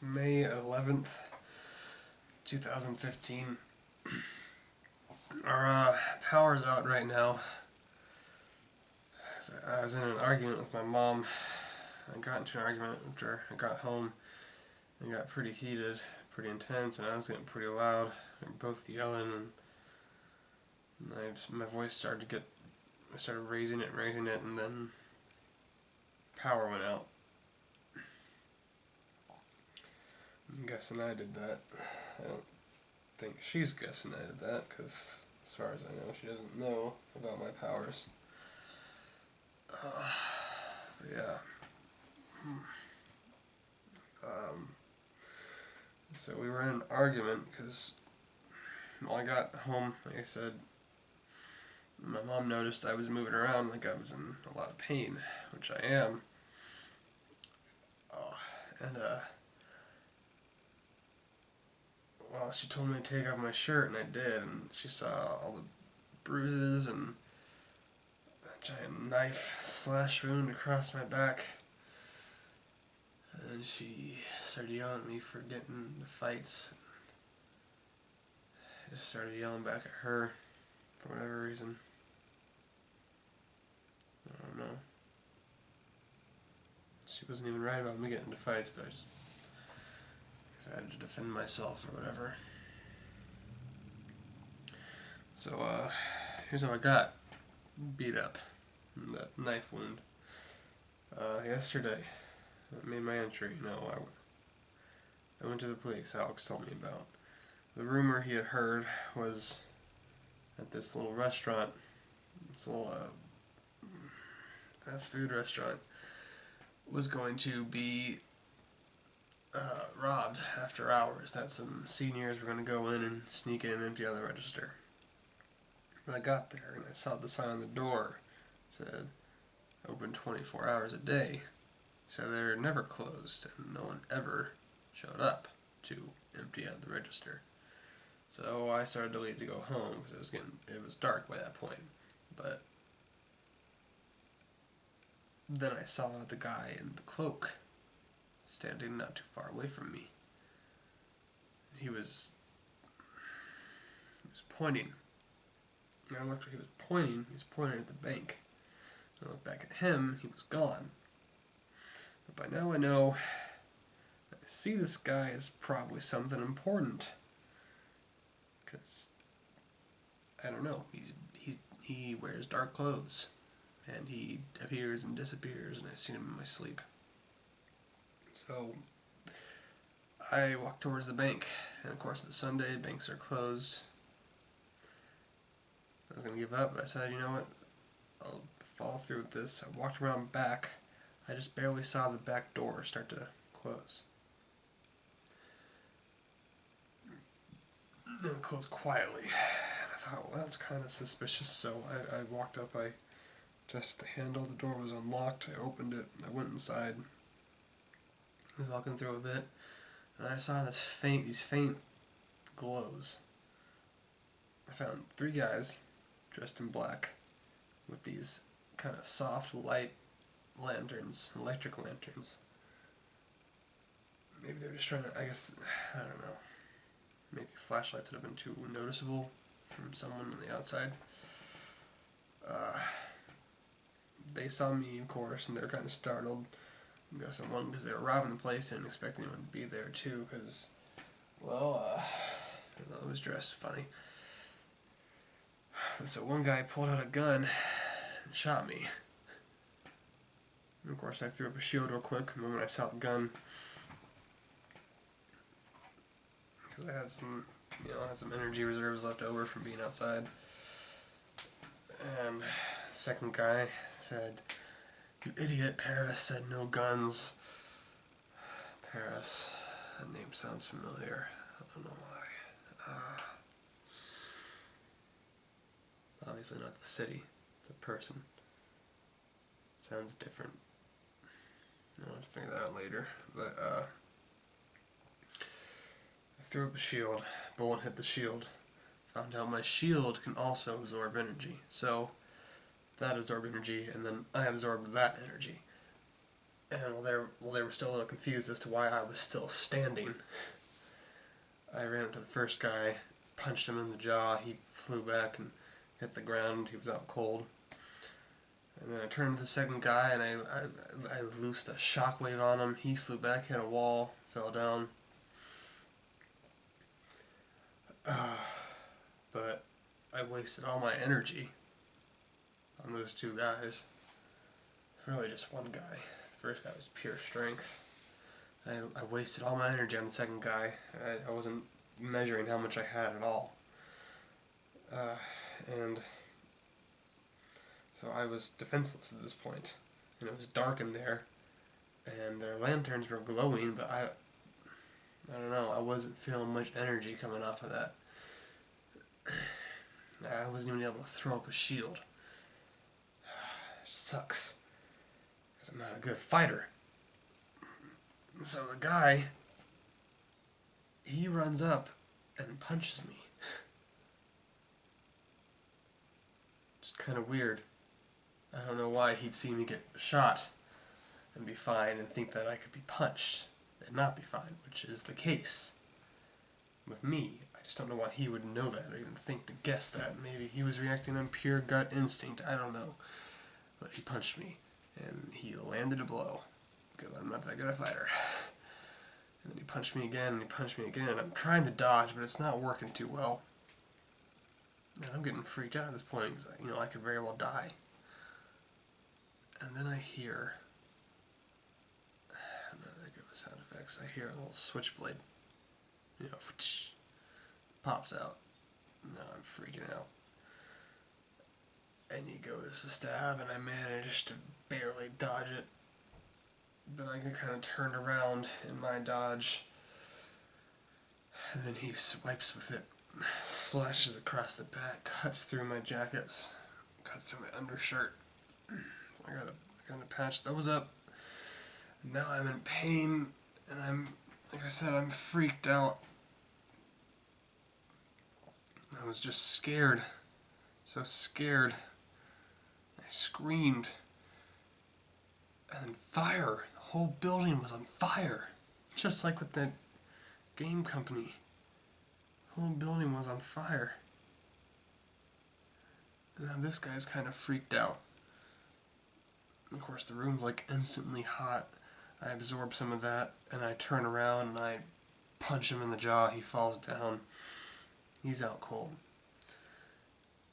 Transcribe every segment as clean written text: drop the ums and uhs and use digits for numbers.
May 11th, 2015. Our power's out right now. I was in an argument with my mom. I got into an argument after I got home. It got pretty heated, pretty intense, and I was getting pretty loud. We were both yelling, and my voice started to get... I started raising it, and then power went out. I'm guessing I did that. I don't think she's guessing I did that, because as far as I know, she doesn't know about my powers. Yeah. So we were in an argument, because when I got home, like I said, my mom noticed I was moving around like I was in a lot of pain, which I am. Well, she told me to take off my shirt, and I did, and she saw all the bruises and a giant knife slash wound across my back. And she started yelling at me for getting into fights. I just started yelling back at her for whatever reason. I don't know. She wasn't even right about me getting into fights, but because I had to defend myself or whatever. So, here's how I got beat up. That knife wound. Yesterday, I made my entry. I went to the police. Alex told me about. The rumor he had heard was at this little restaurant, this little fast food restaurant, was going to be robbed after hours. That some seniors were going to go in and sneak in and empty out the register. When I got there and I saw the sign on the door, it said open 24 hours a day. So they're never closed, and no one ever showed up to empty out the register. So I started to leave to go home because it was dark by that point. But then I saw the guy in the cloak standing not too far away from me. He was pointing. And I looked where he was pointing. He was pointing at the bank. I looked back at him. He was gone. But by now I know, I see this guy as probably something important. Because, I don't know, he wears dark clothes. And he appears and disappears, and I've seen him in my sleep. So, I walked towards the bank. And of course, it's Sunday, banks are closed. I was going to give up, but I said, you know what, I'll follow through with this. I walked around back. I just barely saw the back door start to close. And it closed quietly. And I thought, well, that's kind of suspicious. So I walked up, I adjusted the handle, the door was unlocked, I opened it, I went inside. I was walking through a bit, and I saw these faint glows. I found 3 guys dressed in black with these kind of soft light lanterns, electric lanterns. Maybe they're just trying to, I don't know. Maybe flashlights would have been too noticeable from someone on the outside. They saw me, of course, and they were kind of startled. I guess one, because they were robbing the place, didn't expect anyone to be there, too, because, well, I was dressed funny. So one guy pulled out a gun and shot me. And of course I threw up a shield real quick the moment I saw the gun. Because I had some energy reserves left over from being outside. And the second guy said, "You idiot, Paris said no guns." Paris, that name sounds familiar. I don't know why. Obviously not the city, it's a person. It sounds different. I'll have to figure that out later. But, I threw up a shield, bullet hit the shield. Found out my shield can also absorb energy. So, that absorbed energy, and then I absorbed that energy. And while they were still a little confused as to why I was still standing, I ran up to the first guy, punched him in the jaw. He flew back and hit the ground. He was out cold. And then I turned to the second guy, and I loosed a shockwave on him. He flew back, hit a wall, fell down. But I wasted all my energy on those two guys. Really just one guy. The first guy was pure strength. I wasted all my energy on the second guy. I wasn't measuring how much I had at all. And so I was defenseless at this point. And it was dark in there, and their lanterns were glowing, but I don't know, I wasn't feeling much energy coming off of that. I wasn't even able to throw up a shield. It sucks, because I'm not a good fighter. So the guy, he runs up and punches me. Just kind of weird. I don't know why he'd see me get shot and be fine and think that I could be punched and not be fine, which is the case with me. I just don't know why he would know that or even think to guess that. Maybe he was reacting on pure gut instinct. I don't know. But he punched me, and he landed a blow, because I'm not that good a fighter. And then he punched me again, and he punched me again, and I'm trying to dodge, but it's not working too well. And I'm getting freaked out at this point, because I could very well die. And then I hear, I'm not that good with sound effects, I hear a little switchblade, pops out. Now I'm freaking out. And he goes to stab, and I managed to barely dodge it. But I get kind of turned around in my dodge. And then he swipes with it, slashes across the back, cuts through my jackets, cuts through my undershirt. So I gotta patch those up. And now I'm in pain, and like I said, I'm freaked out. I was just scared. So scared. I screamed. And then fire. The whole building was on fire. Just like with the game company. The whole building was on fire. And now this guy's kind of freaked out. Of course, the room's instantly hot. I absorb some of that, and I turn around and I punch him in the jaw. He falls down. He's out cold.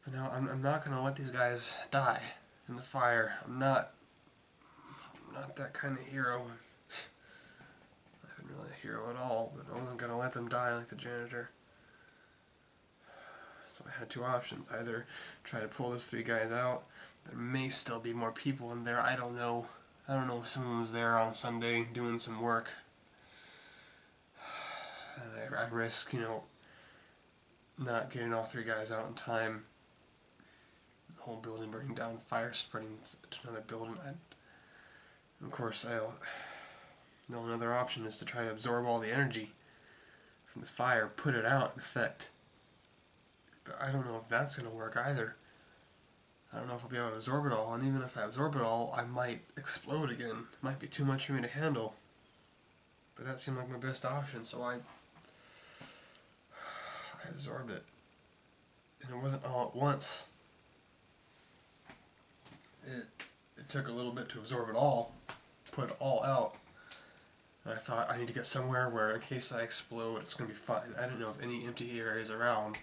But now I'm not going to let these guys die in the fire. I'm not that kind of hero. I'm not really a hero at all, but I wasn't going to let them die like the janitor. So I had two options. Either try to pull those three guys out. There may still be more people in there. I don't know. I don't know if someone was there on Sunday doing some work. And I risk, not getting all three guys out in time. The whole building burning down, fire spreading to another building. Of course, the only other option is to try to absorb all the energy from the fire, put it out in effect. But I don't know if that's going to work either. I don't know if I'll be able to absorb it all, and even if I absorb it all, I might explode again. It might be too much for me to handle. But that seemed like my best option, so I absorbed it. And it wasn't all at once. It took a little bit to absorb it all, put it all out. And I thought, I need to get somewhere where in case I explode, it's going to be fine. I didn't know of any empty areas around.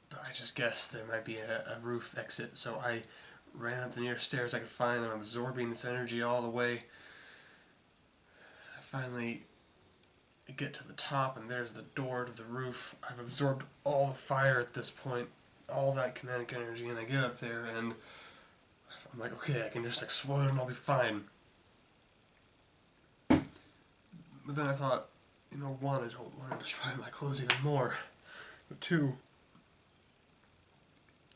But I just guessed there might be a roof exit, so I ran up the nearest stairs I could find. I'm absorbing this energy all the way. I finally get to the top, and there's the door to the roof. I've absorbed all the fire at this point, all that kinetic energy, and I get up there, and I'm like, okay, I can just explode and I'll be fine. But then I thought, one, I don't want to destroy my clothes even more. But two,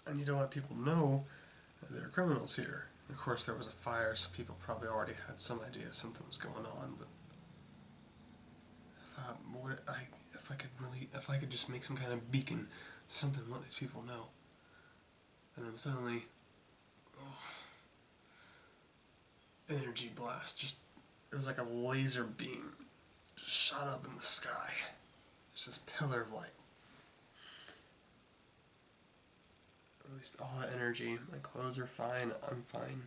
I need to let people know that there are criminals here. Of course, there was a fire, so people probably already had some idea something was going on, but I thought, if I could just make some kind of beacon, something to let these people know. And then suddenly, energy blast. Just, it was like a laser beam just shot up in the sky. It's this pillar of light. At least all that energy. My clothes are fine. I'm fine.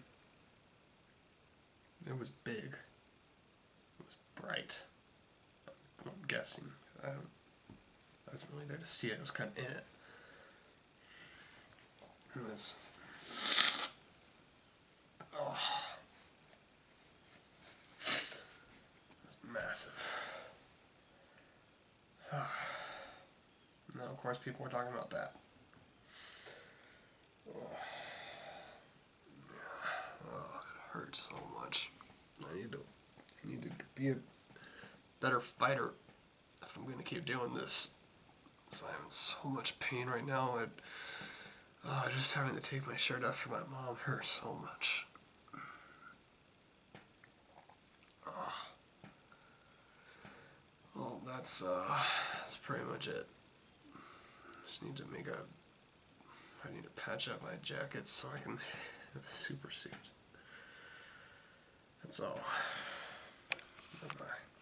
It was big. It was bright. I'm guessing. I wasn't really there to see it. I was kind of in it. It was. Oh. It was massive. Now, of course, people were talking about that. Oh, it hurts so much. I need to be a better fighter if I'm going to keep doing this. So I'm in so much pain right now. Just having to take my shirt off for my mom hurts so much. Well, that's pretty much it. Just need to I need to patch up my jacket so I can have a super suit. That's all. Bye-bye.